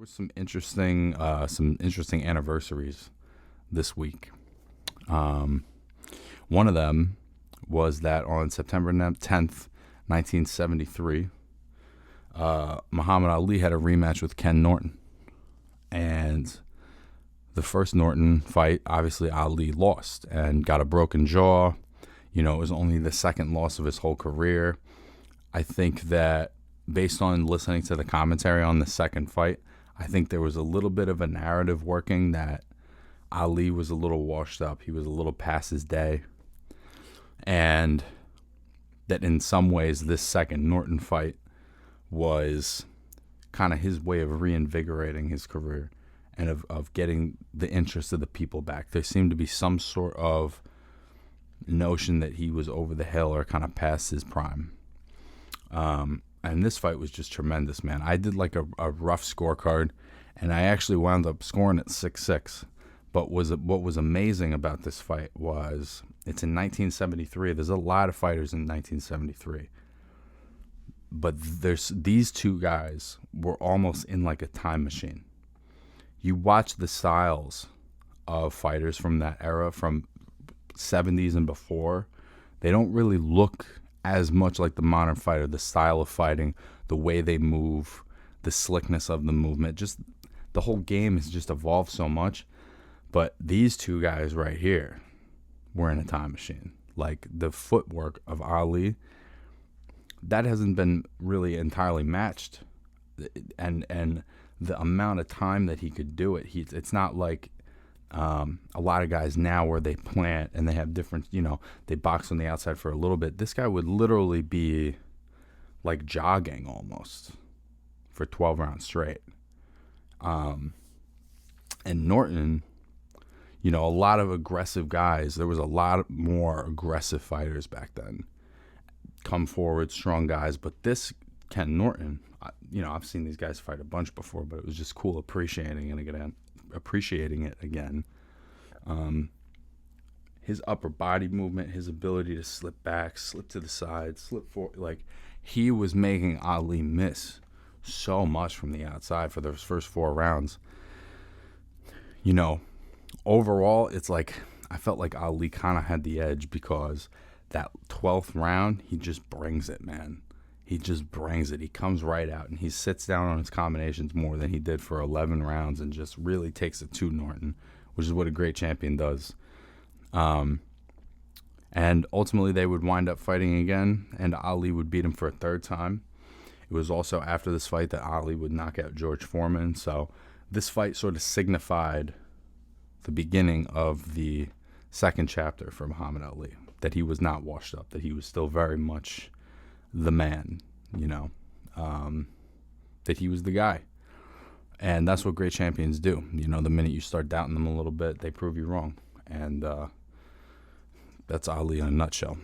was some interesting anniversaries this week. One of them was that on September 10th, 1973, Muhammad Ali had a rematch with Ken Norton. And the first Norton fight, obviously Ali lost and got a broken jaw. You know, it was only the second loss of his whole career. I think that based on listening to the commentary on the second fight, I think there was a little bit of a narrative working that Ali was a little washed up. He was a little past his day. And that in some ways this second Norton fight was kind of his way of reinvigorating his career and of getting the interest of the people back. There seemed to be some sort of notion that he was over the hill or kind of past his prime. And this fight was just tremendous, man. I did like a rough scorecard, and I actually wound up scoring at 6-6. But what was amazing about this fight was it's in 1973. There's a lot of fighters in 1973. But these two guys were almost in like a time machine. You watch the styles of fighters from that era, from 70s and before, they don't really look as much like the modern fighter. The style of fighting, the way they move, the slickness of the movement, just the whole game has just evolved so much. But these two guys right here were in a time machine. Like the footwork of Ali, that hasn't been really entirely matched, and the amount of time that he could do it, it's not like a lot of guys now where they plant and they have different, they box on the outside for a little bit. This guy would literally be like jogging almost for 12 rounds straight. And Norton, a lot of aggressive guys. There was a lot more aggressive fighters back then. Come forward, strong guys. But this Ken Norton, I've seen these guys fight a bunch before, but it was just cool appreciating it again. His upper body movement, his ability to slip back, slip to the side, slip forward, like he was making Ali miss so much from the outside for those first 4 rounds. Overall, it's like I felt like Ali kind of had the edge because that 12th round, he just brings it, man. He just brings it. He comes right out and he sits down on his combinations more than he did for 11 rounds and just really takes it to Norton, which is what a great champion does. And ultimately they would wind up fighting again, and Ali would beat him for a third time. It was also after this fight that Ali would knock out George Foreman. So this fight sort of signified the beginning of the second chapter for Muhammad Ali, that he was not washed up, that he was still very much the man, that he was the guy. And that's what great champions do. The minute you start doubting them a little bit, they prove you wrong. And that's Ali in a nutshell.